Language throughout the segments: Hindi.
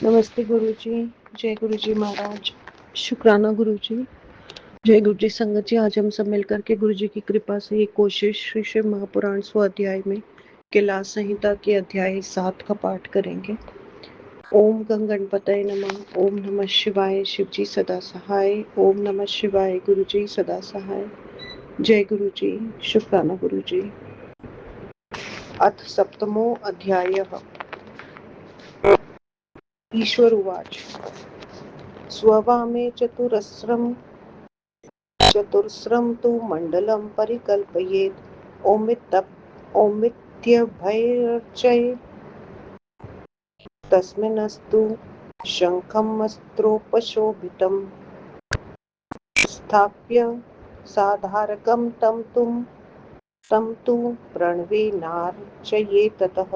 नमस्ते गुरु जी। जय गुरु जी महाराज। शुक्राना गुरु जी। जय गुरु जी संगत जी। आज हम सब मिलकर के गुरु जी की कृपा से ये कोशिश श्री शिव महापुराण स्वाध्याय में कैलाश संहिता के अध्याय 7 का पाठ करेंगे। ओम गंग गणपतये नमः। ओम नमः शिवाय। शिव जी सदा सहाय। ओम नमः शिवाय। गुरु जी सदा सहाय। जय गुरु जी। शुक्राना गुरु जी। अथ सप्तमो अध्यायः। ईश्वर उवाच। स्ववामे चतुस्रं तु मण्डलं परिकल्पयेत्। ओमित्यभयर्चये तस्मिन्नस्तु शङ्खमस्त्रोपशोभितं स्थाप्य साधारकं तं तु प्रणवेनार्चयेत्ततः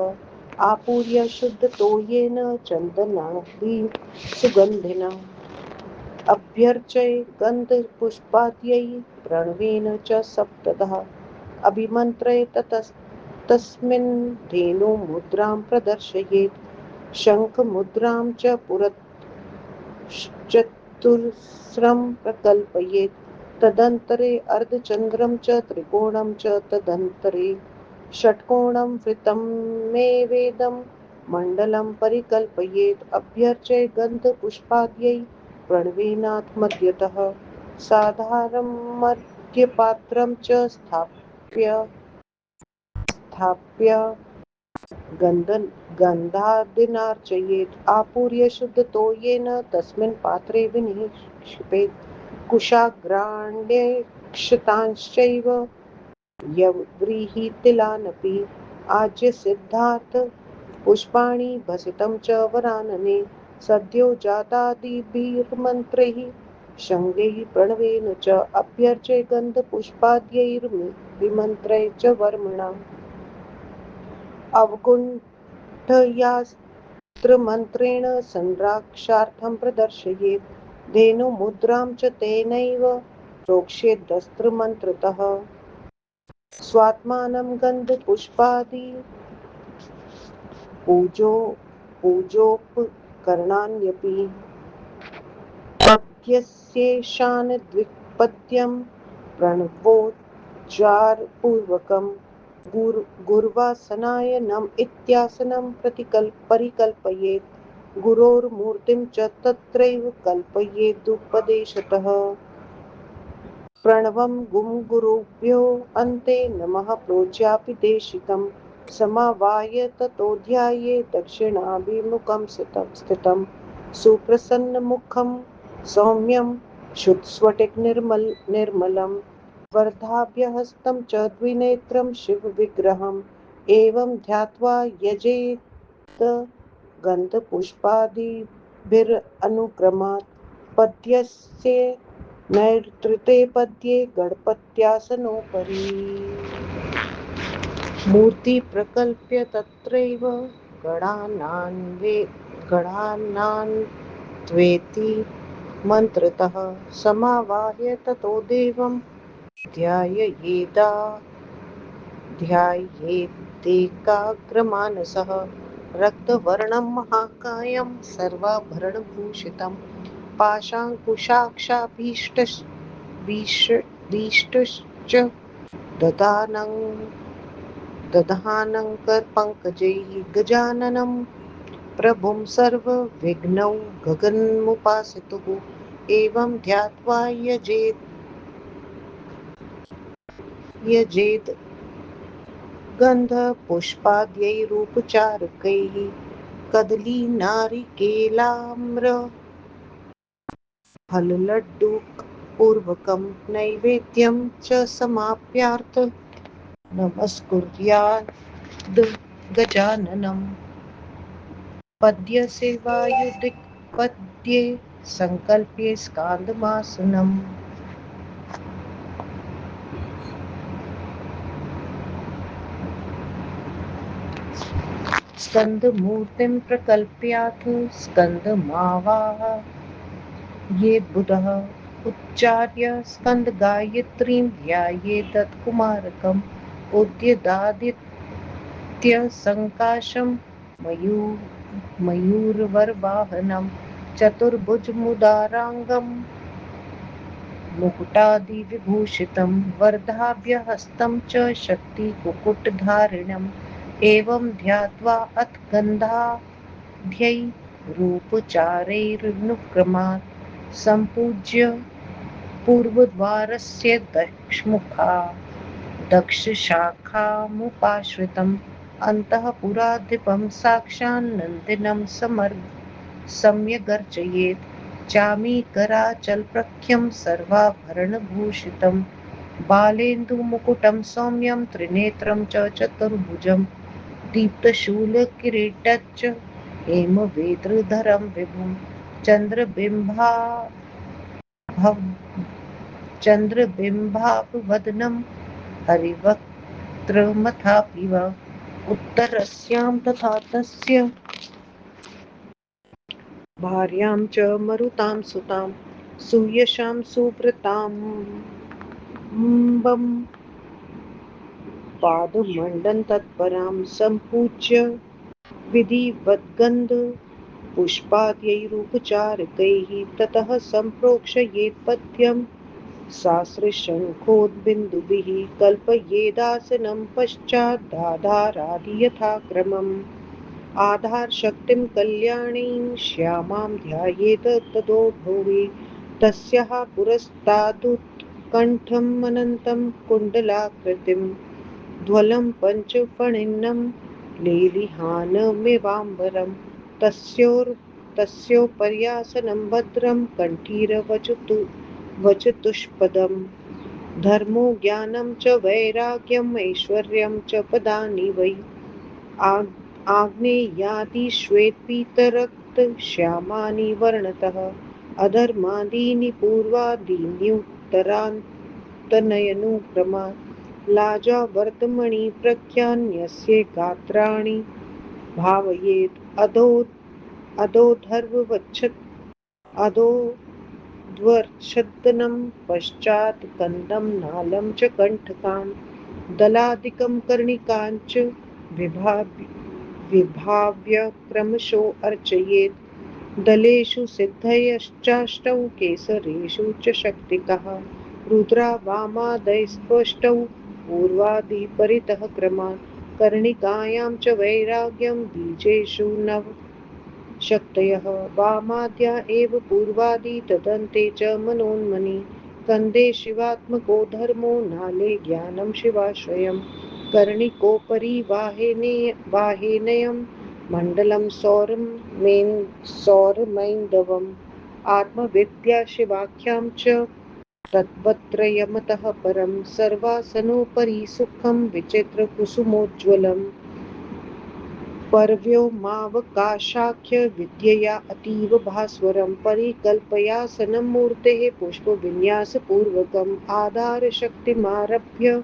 आपूर्य शुद्धतोयेन चन्दनादिं सुगन्धिना अभ्यर्चये गन्धपुष्पाद्यैः प्रणवेन च सप्तधा अभिमन्त्रयेत् तस्मिन् धेनुमुद्रां प्रदर्शयेत् शङ्खमुद्रां च पुरश्चतुस्रं प्रकल्पयेत् तदन्तरे अर्धचन्द्रं च त्रिकोणं च तदन्तरे षट्कोणं वृत्तमेवेदं मण्डलं परिकल्पयेत् अभ्यर्चये गन्धपुष्पाद्यै प्रणवेनाथमध्यतः साधारणमर्घ्यपात्रं च स्थाप्य गन्धादिनार्चयेत् आपूर्य शुद्धतोयेन तस्मिन् पात्रे विनिक्षिपेत् कुशाग्राण्यक्षतांश्चैव यव्रीहितिलानपि आज्यसिद्धार्थ पुष्पाणि भसितं च वरानने सद्यो जातादिभिर्मन्त्रैः शङ्खैः प्रणवेन च अभ्यर्च्य गन्धपुष्पाद्यैर्विमन्त्र्य च वर्मणा अवगुण्ठयास्त्रमन्त्रेण संरक्षार्थं प्रदर्शयेत् धेनुमुद्रां च तेनैव प्रोक्ष्येदस्त्रमन्त्रतः स्वात्मानं गन्धपुष्पादि पूजोपकरणान्यपि पद्यस्येषान् द्विपद्यं प्रणवोच्चारपूर्वकं गुर्वासनाय नम इत्यासनं परिकल्पयेत् गुरोर्मूर्तिं च तत्रैव कल्पयेदुपदेशतः प्रणवं गुरुभ्यो अन्ते नमः प्रोज्यापि देशिकं समावाह्य ततो ध्याये दक्षिणाभिमुखं स्थितं सुप्रसन्नमुखं सौम्यं शुद्धस्फटिकनिर्मलं वर्धाभ्यहस्तं च द्विनेत्रं शिवविग्रहम् एवं ध्यात्वा यजेत गन्धपुष्पादिभिरनुक्रमात् पद्यस्य नैऋते पद्ये गणपत्यासनोपरि मूर्ति प्रकल्प्य तत्रैव गणानान्वेति मन्त्रतः समावाह्य ततो देवं ध्यायेदेकाग्रमानसः रक्तवर्णं महाकायं सर्वाभरणभूषितं पाशाङ्कुशाक्षाभीष्टश्च दधानङ्करपङ्कजैः गजाननं प्रभुं सर्वविघ्नौघगन्मुपासितुः एवं ध्यात्वा यजेत् गन्धपुष्पाद्यैरुपचारकैः कदलीनारिकेलाम्र फललड्डुकपूर्वकं नैवेद्यं च समाप्यार्थ नमस्कुर्याद् गजाननम् पद्यसेवायुदिक्पद्ये सङ्कल्प्ये स्कान्दमासनम् स्कन्दमूर्तिं प्रकल्प्याथ स्कन्दमावाहयेद् बुधः उच्चार्य स्कन्दगायत्रीं ध्यायेत्तत्कुमारकम् उद्यदादित्यसङ्काशं मयूरवर्वाहनं चतुर्भुजमुदाराङ्गं मुकुटादिविभूषितं वर्धाभ्यहस्तं च शक्तिकुकुटधारिणम् एवं ध्यात्वा अथ गन्धाढ्यैरूपचारैरनुक्रमात् सम्पूज्य पूर्वद्वारस्य दक्षशाखामुपाश्रितम् अन्तःपुराधिपं साक्षान्नन्दिनं सम्यगर्चयेत् चामीकराचलप्रख्यं सर्वाभरणभूषितं बालेन्दुमुकुटं सौम्यं त्रिनेत्रं च चतुर्भुजं दीप्तशूलकिरीटच्च हेमवेद्रधरं विभुं चन्द्रबिम्बाभवदनं हरिवक्त्रमथापि वा उत्तरस्यां तथा तस्य भार्यां च मरुतां सुतां सुयशां सुव्रतां पादमण्डनं तत्परां सम्पूज्य विधिवद्गन्ध पुष्पाद्यैरुपचारिकैः ततः सम्प्रोक्षयेत् पद्यं सास्रशङ्खोद्बिन्दुभिः कल्पयेदासनं पश्चादाधारादि यथाक्रमम् आधारशक्तिं कल्याणीं श्यामां ध्यायेत् तदोभवे तस्याः पुरस्तादुत्कण्ठम् अनन्तं कुण्डलाकृतिं ध्वलं पञ्चफणिनं लेलिहानमिवाम्बरं तस्योपर्यासनं भद्रं कण्ठीरवचतुष्पदम् धर्मो ज्ञानं च वैराग्यम् ऐश्वर्यं च पदानि वै आग्नेयादिश्वेतपीतरक्तश्यामानि वर्णतः अधर्मादीनि पूर्वादीन्युत्तरान्तनयनुक्रमात् लाजावर्तमणि प्रख्यान्यस्य गात्राणि भावयेत् अधोध्वरच्छदनं पश्चात् कन्दं नालं च कण्टकां दलादिकं कर्णिकाञ्च विभाव्य क्रमशो अर्चयेत् दलेषु सिद्धयश्चाष्टौ केसरेषु च शक्तिकाः रुद्रा वामादयस्त्वष्टौ पूर्वादिपरितः क्रमात् कर्णिकायां च वैराग्यं बीजेषु नव शक्तयः वामाद्या एव पूर्वादि तदन्ते च मनोन्मनि कन्दे शिवात्मको धर्मो नाले ज्ञानं शिवाश्रयम् कर्णिकोपरि वाहेनयं मण्डलं सौरमैन्दवम् आत्मविद्या शिवाख्यां च तत्त्वत्रयमतः परं सर्वासनोपरि सुखं विचित्रकुसुमोज्ज्वलम् पर्व्योमावकाशाख्य विद्यया अतीव भास्वरं परिकल्पयासनं मूर्तेः पुष्पविन्यासपूर्वकम् आधारशक्तिमारभ्य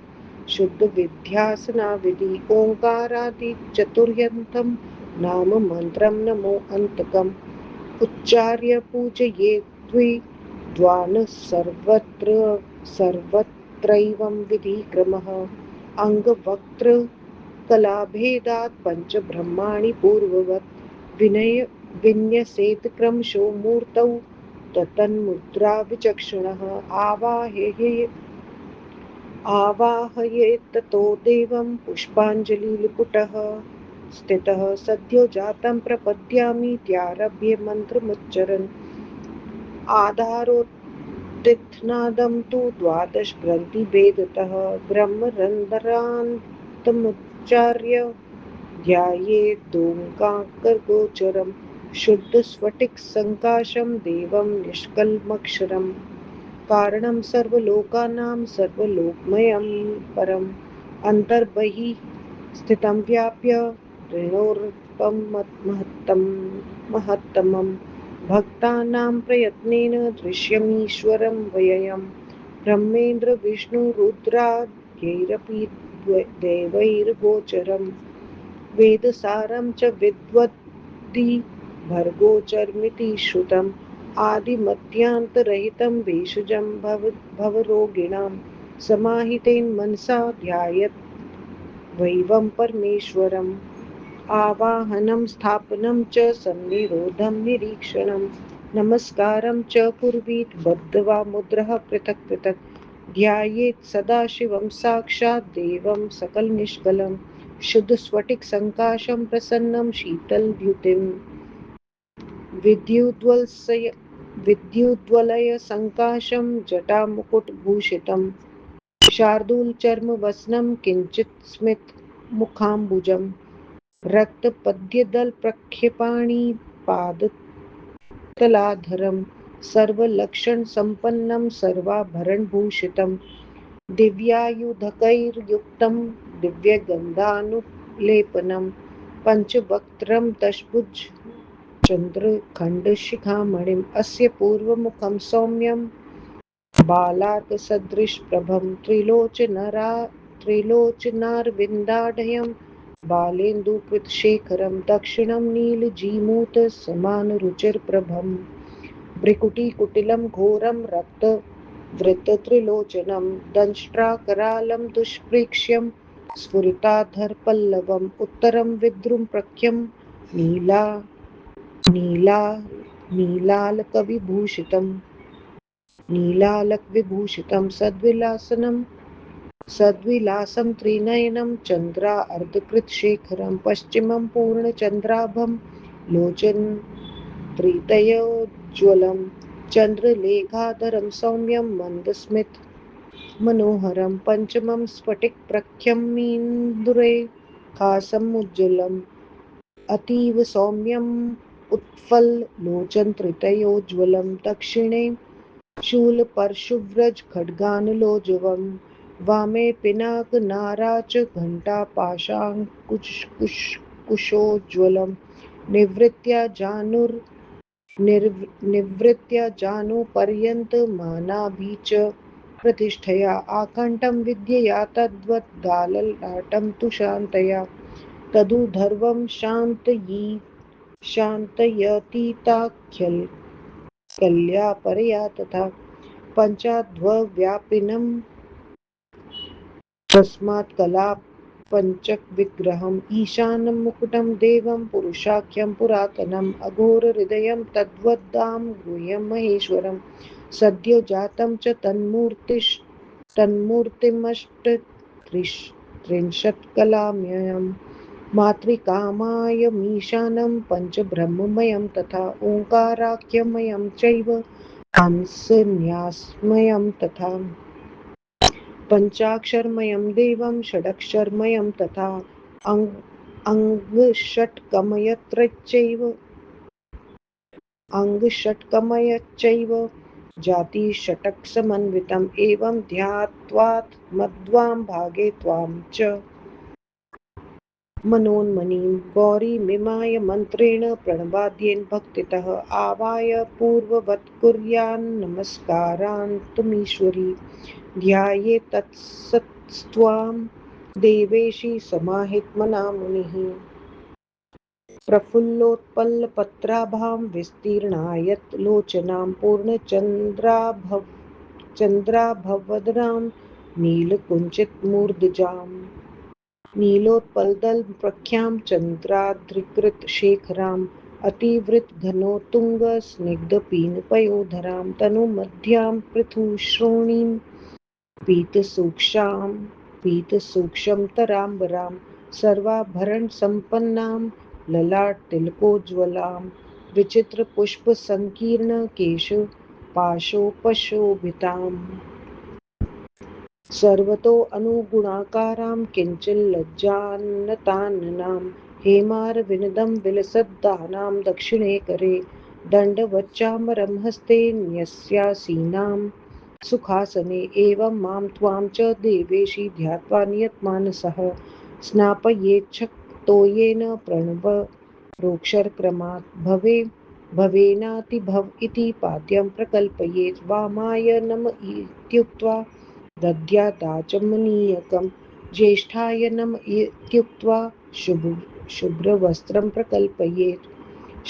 शुद्धविध्यासनाविधि ओङ्कारादिचतुर्यन्तं नाम मन्त्रं नमो अन्तकम् उच्चार्य पूजयेद्विद्वान् सर्वत्रैवं विधिक्रमः अङ्गवक्त्र कलाभेदात् पञ्चब्रह्माणि पूर्ववत् विन्यसेत् क्रमशो मूर्तौ तन्मुद्रा विचक्षणः आवाहयेत्ततो देवं पुष्पाञ्जलिलिपुटः स्थितः सद्यो जातं प्रपद्यामीत्यारभ्य मन्त्रमुच्चरन् आधारोत्थितनादं तु द्वादशग्रन्थिभेदतः ब्रह्मरन्ध्रान्तमुच्चार्य ध्यायेदोङ्कारगोचरं शुद्धस्फटिकसङ्काशं देवं निष्कल्मक्षरं कारणं सर्वलोकानां सर्वलोकमयं परम् अन्तर्बहिः स्थितं व्याप्य ऋणोर्पं महत्तमं भक्तानां प्रयत्नेन दृश्यमीश्वरं व्ययं ब्रह्मेन्द्र विष्णुरुद्राद्यैरपि देवैर्गोचरम् वेदसारं च विद्वद्दि भर्गोचरमिति श्रुतम् आदिमध्यान्तरहितं भेषजं भवरोगिणां समाहितेन मनसा ध्यायेत् वैवं परमेश्वरम् आवाहनं स्थापनं च सन्निरोधं निरीक्षणं नमस्कारं च कुर्वीत बद्ध्वा मुद्रः पृथक् पृथक् ध्यायेत् सदाशिवं साक्षात् देवं सकलनिष्कलं शुद्धस्फटिकसङ्काशं प्रसन्नं शीतलद्युतिं विद्युद्वलय विद्युद्वलयसङ्काशं जटामुकुटभूषितं शार्दूलचर्मवसनं किञ्चित् स्मितमुखाम्बुजं रक्तपद्यदलप्रक्षेपाणिपादतलाधरं सर्वलक्षणसम्पन्नं सर्वाभरणभूषितं दिव्यायुधकैर्युक्तं दिव्यगन्धानुलेपनं पञ्चवक्त्रं दशभुजचन्द्रखण्डशिखामणिम् अस्य पूर्वमुखं सौम्यं बालातसदृशप्रभं त्रिलोचनारविन्दाढ्यं बालेन्दुकृतशेखरं दक्षिणं नीलजीमूतसमानरुचिरप्रभं भ्रिकुटिकुटिलं घोरं रक्तवृत्तत्रिलोचनं दंष्ट्राकरालं दुष्प्रेक्ष्यं स्फुरिताधरपल्लवम् उत्तरं विद्रुमप्रख्यं नीला नीला नीलालकविभूषितं सद्विलासं त्रिनयनं चन्द्रार्धकृतशेखरं पश्चिमं पूर्णचन्द्राभं लोचनत्रितयोज्ज्वलं चन्द्रलेखाधरं सौम्यं मन्दस्मितमनोहरं पञ्चमं स्फटिकप्रख्यमीन्दुरेखासमुज्ज्वलम् अतीव सौम्यम् उत्फललोचनत्रितयोज्ज्वलं दक्षिणे शूलपरशुव्रजखड्गानलोजवं वामे पिनाकनाराचघण्टापाशाङ्कुशोज्ज्वलं निवृत्त्या जानुपर्यन्तमानाभिः च प्रतिष्ठया आकण्ठं विद्यया तद्वद्गाललाटं तु शान्तया तदुर्ध्वं शान्तयतीताख्यल्पया तथा पञ्चाध्वव्यापिनं तस्मात् कलापञ्चकविग्रहम् ईशानं मुकुटं देवं पुरुषाख्यं पुरातनम् अघोरहृदयं तद्वद्धाम गुह्यं महेश्वरं सद्यो जातं च तन्मूर्तिमष्टत्रिंशत्कलामयम् मातृकामायमीशानं पञ्चब्रह्ममयं तथा ओङ्काराख्यमयं चैव हंसन्यासमयं तथा पञ्चाक्षरमयं देवं षडक्षरमयं तथा अङ्गषट्कमयच्चैव जातिषट्कसमन्वितम् एवं ध्यात्वात्मद्वां भागे त्वां च मनोन्मनीं गौरीमिमाय मन्त्रेण प्रणवाद्येन भक्तितः आवाय पूर्ववत् कुर्यान्नमस्कारान् त्वमीश्वरी ध्यायेत्तत्सत्स्त्वां देवेशी समाहितमना मुनिः प्रफुल्लोत्पलपत्राभां विस्तीर्णायतलोचनां पूर्णचन्द्राभवदनां नीलकुञ्चितमूर्धजाम् नीलोत्पलदलप्रख्यां चन्द्राद्रिकृतशेखराम् अतिवृतघनोत्तुङ्गस्निग्धपीनपयोधरां तनुमध्यां पृथुश्रोणीं पीतसूक्ष्मतराम्बरां सर्वाभरणसम्पन्नां ललाटतिलकोज्ज्वलां विचित्रपुष्पसङ्कीर्णकेशपाशोपशोभिताम् सर्वतोऽनुगुणाकारां किञ्चिल्लज्जानताननां हेमारविन्दं विलसद्दानां दक्षिणे करे दण्डवच्चामरं हस्ते न्यस्यासीनां सुखासने एवं मां त्वां च देवेशी ध्यात्वा नियतमानसः स्नापयेच्छक्तोयेन प्रणवरोक्षरक्रमात् भवेनातिभव इति पाद्यं प्रकल्पयेत् वामाय नम इत्युक्त्वा दद्यादाचमनीयकं ज्येष्ठाय नम इत्युक्त्वा शुभ्रवस्त्रं प्रकल्पयेत्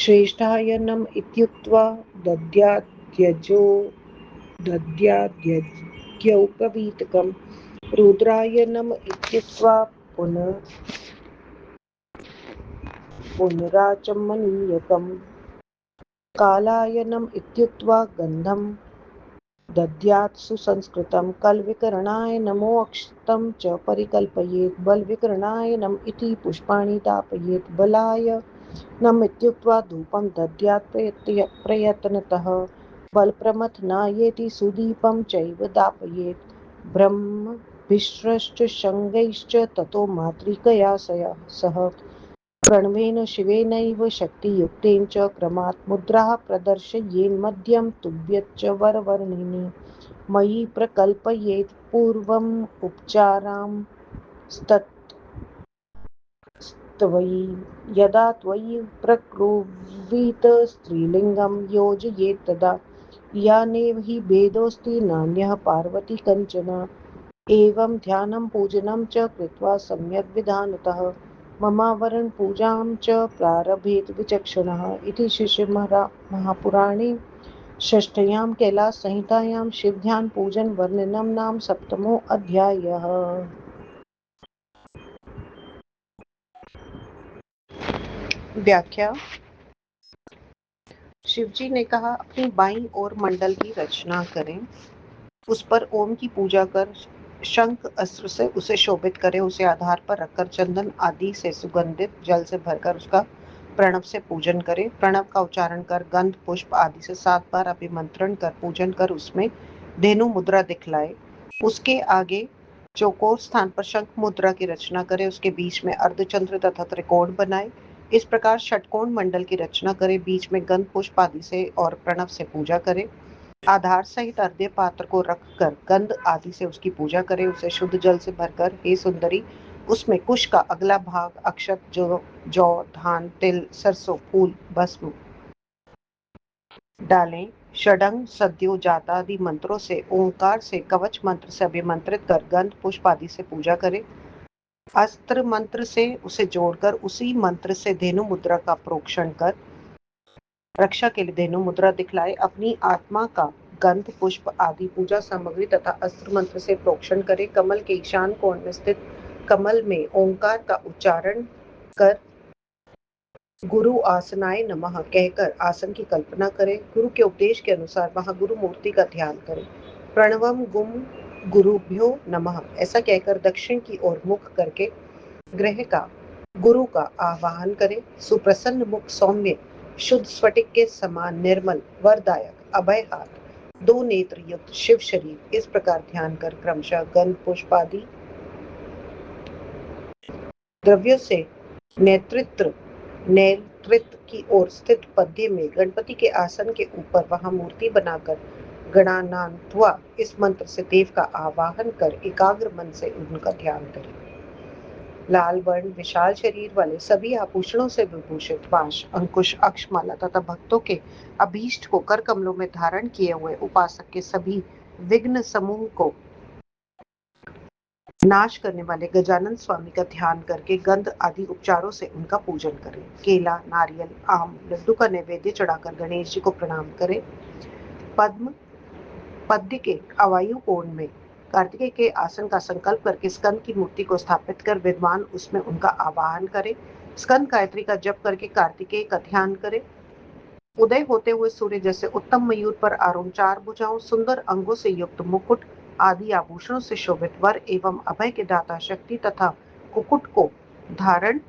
श्रेष्ठाय नम इत्युक्त्वा दद्याद्यज्ञौपवीतकं रुद्राय नम इत्युक्त्वा पुनः पुनराचमनीयकम् कालायनम् इत्युक्त्वा गन्धं दद्यात् सुसंस्कृतं कलविकरणाय नमोऽक्षतं च परिकल्पयेत् बलविकरणाय इति पुष्पाणि दापयेत् बलाय नम इत्युक्त्वा धूपं दद्यात् प्रयत्नतः बलप्रमथनायेति सुदीपं चैव दापयेत् ब्रह्मभिश्रश्च शङ्गैश्च ततो मातृकया सह प्रणवेन शिवेनैव शक्तियुक्तेन च क्रमात् मुद्राः प्रदर्शयेन्मध्यं तुभ्यच्च वरवर्णिनि मयि प्रकल्पयेत् पूर्वम् उपचारां त्वयि यदा त्वयि प्रकुर्वीत स्त्रीलिङ्गं योजयेत् तदा यानेव हि भेदोऽस्ति नान्यः पार्वती कञ्चन एवं ध्यानं पूजनं च कृत्वा सम्यग् विधानतः ममावरण पूजां च प्रारभेत विचक्षणः इति श्रीमहापुराणे षष्ठ्यां कैलाससंहितायां शिवध्यान पूजन वर्णनं नाम सप्तमो अध्यायः। व्याख्या। शिवजी ने कहा, अपनी बाईं ओर मंडल की रचना करें, उस पर ओम की पूजा कर शंख अस्त्र से उसे शोभित करें, उसे आधार पर रखकर चंदन आदि से सुगंधित जल से भरकर उसका प्रणव से पूजन करें। प्रणव का उच्चारण कर गंध पुष्प आदि से 7 बार अभिमंत्रण कर पूजन कर उसमें धेनु मुद्रा दिखलाए। उसके आगे चौकोर स्थान पर शंख मुद्रा की रचना करे, उसके बीच में अर्धचंद्र तथा त्रिकोण बनाए। इस प्रकार षटकोण मंडल की रचना करे, बीच में गंध पुष्प आदि से और प्रणव से पूजा करे। आधार सहित अर्घ्य पात्र को रखकर गंध आदि से उसकी पूजा करे, उसे शुद्ध जल से भरकर हे सुंदरी उसमें कुश का अगला भाग अक्षत जौ धान तिल सरसों फूल भस्म डालें। षडंग सद्यो जाता आदि मंत्रों से ओंकार से कवच मंत्र से अभिमंत्रित कर गंध पुष्प आदि से पूजा करे। अस्त्र मंत्र से उसे जोड़कर उसी मंत्र से धेनु मुद्रा का प्रोक्षण कर रक्षा के लिए धेनु मुद्रा दिखलाए। अपनी आत्मा का गंध पुष्प आदि पूजा सामग्री तथा अस्त्र मंत्र से प्रोक्षण करे। कमल के ईशान कोण में स्थित कमल में ओंकार का उच्चारण कर गुरु आसनाय नमः कहकर आसन की कल्पना करे। गुरु के उपदेश के अनुसार वहां गुरु मूर्ति का ध्यान करे। प्रणवम गुम गुरुभ्यो नमः ऐसा कहकर दक्षिण की ओर मुख करके ग्रह का गुरु का आवाहन करे। सुप्रसन्न मुख सौम्य शुद्ध स्फटिक के समान निर्मल वरदायक अभय हाथ 2 नेत्र युक्त शिव शरीर इस प्रकार ध्यान कर क्रमशः गंध पुष्प आदि द्रव्यों से नेतृत्व की ओर स्थित पद्य में गणपति के आसन के ऊपर वहां मूर्ति बनाकर गणानान्त्वा इस मंत्र से देव का आवाहन कर एकाग्र मन से उनका ध्यान करें। लाल वर्ण विशाल शरीर वाले सभी आभूषणों से विभूषित पाश अंकुश अक्षमाला तथा भक्तों के अभीष्ट को कर कमलों में धारण किए हुए उपासक के सभी विघ्न समूह को नाश करने वाले गजानन स्वामी का ध्यान करके गंध आदि उपचारों से उनका पूजन करें। केला नारियल आम लड्डू का नैवेद्य चढ़ाकर गणेश जी को प्रणाम करें। पद्य के अवायु कोण में कार्तिकेय के आसन का संकल्प करके स्कंद की मूर्ति को स्थापित कर विद्वान उसमें उनका आवाहन करे। स्कंद गायत्री का जप करके कार्तिकेय का ध्यान करे। उदय होते हुए सूर्य जैसे उत्तम मयूर पर आरूढ़ 4 भुजाओं सुंदर अंगों से युक्त मुकुट आदि आभूषणों से शोभित वर एवं अभय के दाता शक्ति तथा कुकुट को धारण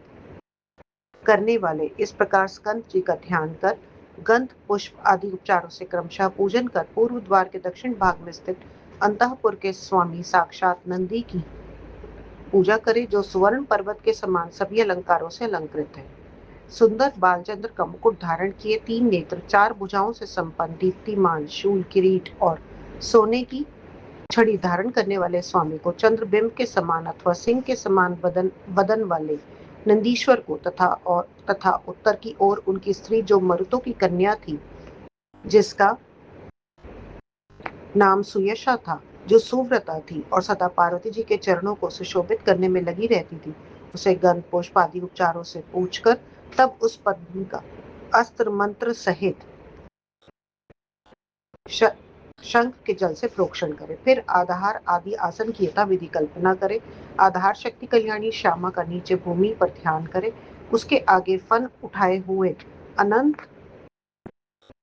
करने वाले इस प्रकार स्कंद जी का ध्यान कर गंध पुष्प आदि उपचारों से क्रमशः पूजन कर पूर्व द्वार के दक्षिण भाग में स्थित अंतःपुर के स्वामी साक्षात नंदी की पूजा करे, जो सुवर्ण पर्वत के समान सभी अलंकारों से अलंकृत है। सुंदर बालचंद्र का मुकुट धारण किए 3 नेत्र 4 भुजाओं से संपन्न दीप्तिमान शूल किरीट और सोने की छड़ी धारण करने वाले स्वामी को चंद्रबिंब के समान अथवा सिंह के समान बदन वाले नंदीश्वर को तथा उत्तर की ओर उनकी स्त्री जो मरुतों की कन्या थी, जिसका नाम सुयशा था, जो सुव्रता थी और सदा पार्वती जी के चरणों को सुशोभित करने में लगी रहती थी, उसे गंध पुष्प आदि उपचारों से पूछकर तब उस पत्नी का अस्त्र मंत्र सहित शंख के जल से प्रोक्षण करे। फिर आधार आदि आसन की यथा विधि कल्पना करे। आधार शक्ति कल्याणी श्यामा का नीचे भूमि पर ध्यान करे। उसके आगे फन उठाए हुए अनंत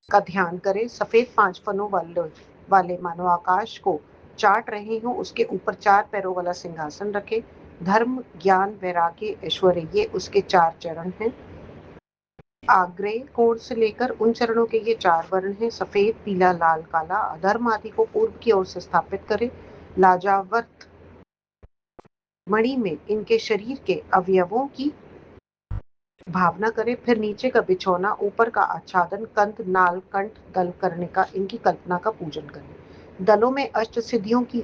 का ध्यान करें। सफेद 5 फनों वाले मानो आकाश को चाट रहे हो। उसके ऊपर 4 पैरों वाला सिंहासन रखे। धर्म, ज्ञान, वैराग्य, ऐश्वर्य, ये उसके 4 चरण हैं। आग्नेय कोण से लेकर उन चरणों के ये 4 वर्ण हैं: सफेद, पीला, लाल, काला। अधर्म आदि को पूर्व की ओर से स्थापित करें। लाजावर्त मणि में इनके शरीर के अवयवों की भावना करें। फिर नीचे का बिछौना, ऊपर का आच्छादन, कंद, नाल, कंठ, दल, कर्णिका, इनकी कल्पना का पूजन करें। दलों में अष्ट सिद्धियों की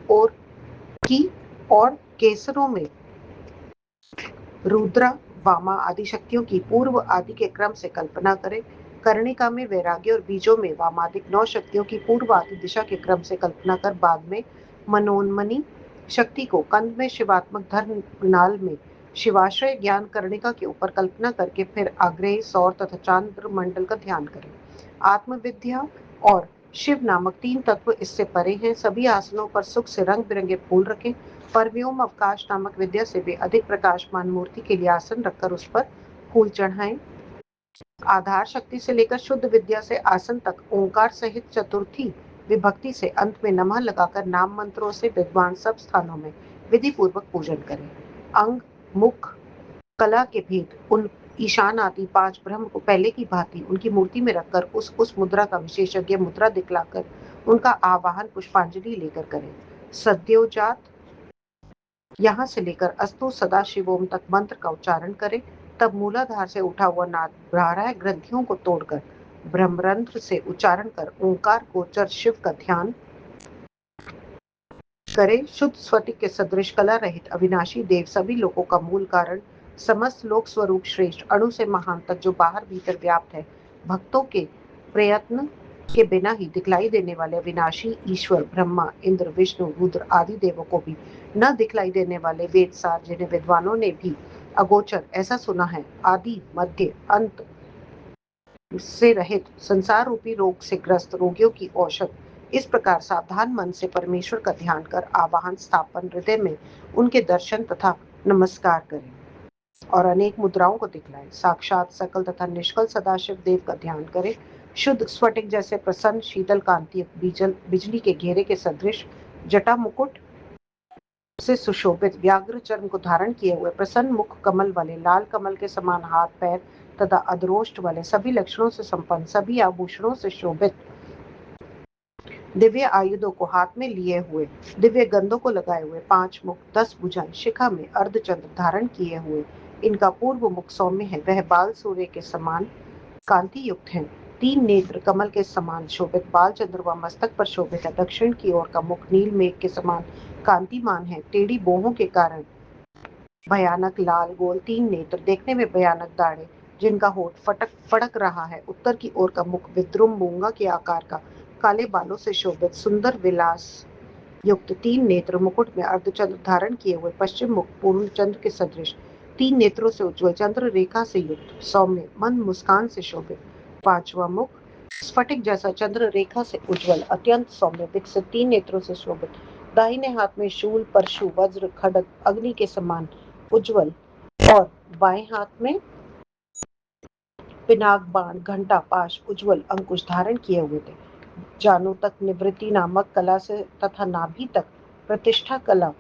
और केसरों में रुद्रा, वामा आदि शक्तियों की पूर्व आदि के क्रम से कल्पना करें। कर्णिका में वैराग्य और बीजों में वामादिक 9 शक्तियों की पूर्व आदि दिशा के क्रम से कल्पना कर बाद में मनोन्मनी शक्ति को कंद में, शिवात्मक धर्म नाल में, शिवाश्रय ज्ञान कर्णिका के ऊपर कल्पना करके फिर आग्नेय, सौर तथा चांद्र मंडल का ध्यान करें। आत्मविद्या और शिव नामक 3 तत्व इससे परे हैं। सभी आसनों पर सुख से रंग बिरंगे फूल रखें। परव्योम अवकाश नामक विद्या से भी अधिक प्रकाशमान मूर्ति के लिए आसन रखकर उस पर फूल चढ़ाएं। आधार शक्ति से लेकर शुद्ध विद्या से आसन तक ओंकार सहित चतुर्थी विभक्ति से अंत में नमः लगाकर नाम मंत्रों से विद्वान सब स्थानों में विधि पूर्वक पूजन करें। अंग, मुख, कला के भेद उन ईशान आदि 5 ब्रह्म को पहले की भांति उनकी मूर्ति में रखकर उस मुद्रा का विशेषज्ञ मुद्रा दिखलाकर उनका आवाहन पुष्पांजलि लेकर करें। सद्योजात यहाँ से लेकर अस्तु सदा शिवोम तक मंत्र का उच्चारण करें। तब मूलाधार से उठा हुआ नाद बारह ग्रंथियों को तोड़कर ब्रह्मरंध्र से उच्चारण कर ओंकार गोचर शिव का ध्यान करें। शुद्ध स्फटिक के सदृश कला रहित अविनाशी देव सभी लोगों का मूल कारण, समस्त लोक स्वरूप श्रेष्ठ, अणु से महान तक जो बाहर भीतर व्याप्त है, भक्तों के प्रयत्न के बिना ही दिखलाई देने वाले अविनाशी ईश्वर ब्रह्मा, इंद्र, विष्णु, रुद्र आदि देवों को भी न दिखलाई देने वाले वेदसार, जिन्हें विद्वानों ने भी अगोचर ऐसा सुना है, आदि मध्य अंत से रहित संसार रूपी रोग से ग्रस्त रोगियों की औषध। इस प्रकार सावधान मन से परमेश्वर का ध्यान कर आवाहन स्थापन हृदय में उनके दर्शन तथा नमस्कार करें और अनेक मुद्राओं को दिखलाएं। साक्षात सकल तथा निष्कल सदाशिव देव का ध्यान करें। शुद्ध स्फटिक जैसे प्रसन्न शीतल कांति बिजली के घेरे के सदृश जटा मुकुट से सुशोभित व्याघ्र चर्म को धारण किए हुए प्रसन्न मुख कमल वाले, लाल कमल के समान हाथ पैर तथा अधरोष्ट वाले, सभी लक्षणों से संपन्न, सभी आभूषणों से शोभित, दिव्य आयुधों को हाथ में लिए हुए, दिव्य गंधों को लगाए हुए, 5 मुख 10 भुजाएं, शिखा में अर्धचंद्र धारण किए हुए, इनका पूर्व मुख सौम्य है, वह बाल सूर्य के समान कांति युक्त है। 3 नेत्र कमल के समान शोभित, बाल चंद्रमा मस्तक पर शोभित है। दक्षिण की ओर का मुख नील मेघ के समान कांतिमान है। टेढ़ी बोहों के कारण भयानक लाल गोल 3 नेत्र, देखने में भयानक दाढ़े, जिनका होठ फड़क रहा है। उत्तर की ओर का मुख विद्रुम मूंगा के आकार का, काले बालों से शोभित, सुंदर विलास युक्त 3 नेत्र, मुकुट में अर्धचंद्र धारण किए हुए। पश्चिम मुख पूर्ण चंद्र के सदृश, 3 नेत्रों से उज्ज्वल, चंद्र रेखा से युक्त, सौम्य मंद मुस्कान से शोभित। 5वां मुख स्फटिक जैसा, चंद्र रेखा से उज्ज्वल, अत्यंत सौम्य विकसित, 3 नेत्रों से शोभित। दाहिने हाथ में शूल, परशु, वज्र, खड्ग, अग्नि के समान उज्ज्वल और बाएं हाथ में पिनाक, बाण, घंटा, पाश, उज्ज्वल अंकुश धारण किए हुए थे। जानों तक निवृत्ति नामक कला से तथा नाभि तक प्रतिष्ठा कला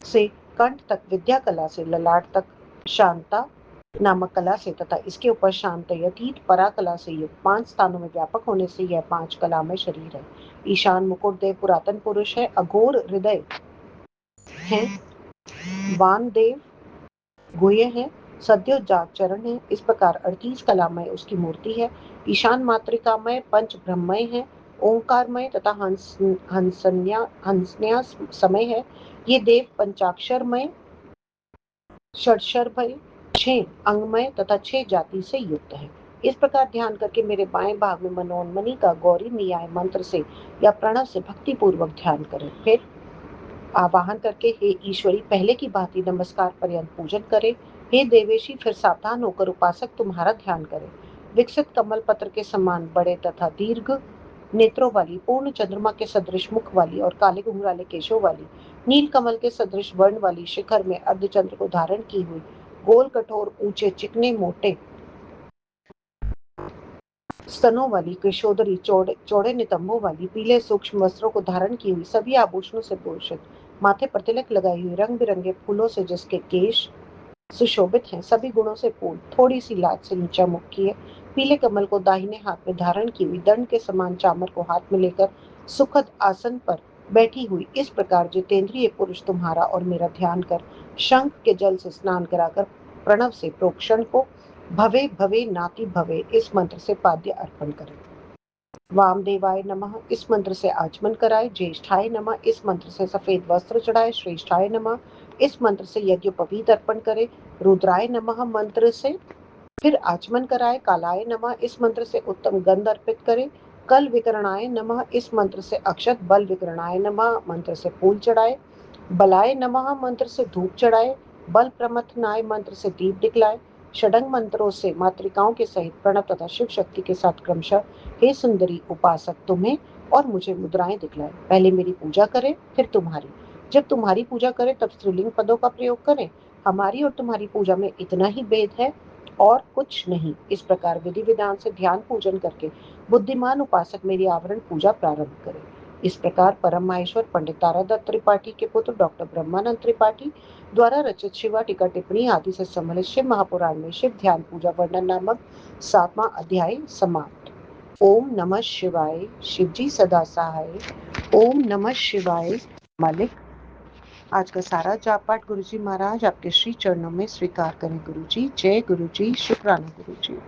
से, कंठ तक विद्या कला से, ललाट तक शांता नामक कला से तथा इसके ऊपर शांत यतीत परा कला से युक्त 5 स्थानों में व्यापक होने से यह 5 कला में शरीर है। ईशान मुकुट देव पुरातन पुरुष है, अघोर हृदय है, वानदेव गुह्य है, सद्योजात चरण है। इस प्रकार 38 कलामय उसकी मूर्ति है। ईशान मातृकामय, पंच ब्रह्ममय है, ओंकारमय तथा हंसन्या समय है। ये देव पंचाक्षरमय, षडशरमय, 6 अंगमय तथा 6 जाति से युक्त है। इस प्रकार ध्यान करके मेरे बाएं भाग में मनोन्मनी का गौरी नियाय मंत्र से या प्रणव से भक्ति पूर्वक ध्यान करें। फिर आवाहन करके हे ईश्वरी पहले की भांति नमस्कार पर्यंत पूजन करें। हे देवेशी फिर सावधान होकर उपासक तुम्हारा ध्यान करें। विकसित कमल पत्र के समान बड़े तथा दीर्घ नेत्रों वाली, पूर्ण चंद्रमा के सदृश मुख वाली और काले घुंघराले केशों वाली, नील कमल के सदृश वर्ण वाली, शिखर में अर्धचंद्र को धारण की हुई, गोल कठोर ऊंचे चिकने मोटे स्तनों वाली कृशोदरी चौड़े चौड़े नितंबों वाली पीले सूक्ष्म वस्त्रों को धारण की हुई सभी आभूषणों से भूषित माथे पर तिलक लगाई हुई रंग बिरंगे फूलों से जिसके केश सुशोभित हैं, सभी गुणों से पूर्ण, थोड़ी सी लाज से नीचा मुख किए, पीले कमल को दाहिने हाथ में धारण की हुई दंड के समान चामर को हाथ में लेकर सुखद आसन पर बैठी हुई इस प्रकार जितेंद्रिय पुरुष तुम्हारा और मेरा ध्यान कर शंख के जल से स्नान कराकर प्रणव से प्रोक्षण को भवे भवे नाति भवे इस मंत्र से पाद्य अर्पण करें। वामदेवाय नमः इस मंत्र से आचमन कराए, ज्येष्ठाय नमः इस मंत्र से सफेद वस्त्र चढ़ाए, श्रेष्ठाय नमः इस मंत्र से यज्ञोपवीत अर्पण करे, रुद्राय नमः मंत्र से फिर आचमन कराए, कालाय नमः इस मंत्र से उत्तम गंध अर्पित करे, कल विकरणाय नमः इस मंत्र से अक्षत, बल विकरणाय नमः मंत्र से फूल चढ़ाए, बलाय नमः मंत्र से धूप चढ़ाए, बल प्रमथनाय मंत्र से दीप दिखलाए, षडंग मंत्रों से मातृकाओं के सहित प्रणव तथा शिव शक्ति के साथ क्रमशः हे सुंदरी उपासक तुम्हें और मुझे मुद्राएं दिखलाए। पहले मेरी पूजा करें फिर तुम्हारी, जब तुम्हारी पूजा करें तब स्त्रीलिंग पदों का प्रयोग करें। हमारी और तुम्हारी पूजा में इतना ही भेद है और कुछ नहीं। इस प्रकार विधि विधान से ध्यान पूजन करके बुद्धिमान उपासक मेरी आवरण पूजा प्रारंभ करे। इस प्रकार परम माहेश्वर पंडित तारादत्त त्रिपाठी के पुत्र डॉक्टर ब्रह्मानंद त्रिपाठी द्वारा रचित शिवा टीका टिप्पणी आदि से सम्मिलित शिव महापुराण में शिव ध्यान पूजा वर्णन नामक 7वां अध्याय समाप्त। ओम नमः शिवाय। शिव जी सदा सहाय। ओम नमः शिवाय। मालिक आज का सारा जाप पाठ गुरु जी महाराज आपके श्री चरणों में स्वीकार करें। गुरु जी जय गुरु जी, शुक्राना गुरु जी।